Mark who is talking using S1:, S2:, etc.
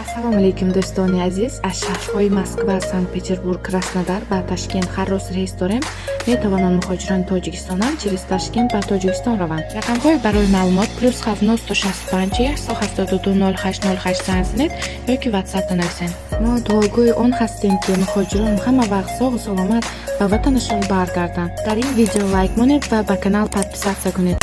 S1: Assalomu alaykum do'stoni aziz. Az shaharهای Moskva, Санкт-Петербург, Краснодар va Toshkent har roz reys дорем. Метавонам мухоҷирони Тоҷикистонам через Ташкент ба Тоҷикистон раванд. Рақамҳои барои маълумот +79 165 172 0808 занг занед ёки WhatsApp-да нависед. Мо дуогӯи он ҳастем ки мухоҷирон ҳама вақт согъу саломат ба ватанашон баргарданд. Дар ин видео лайк монед ва ба канал подписатсия кунед.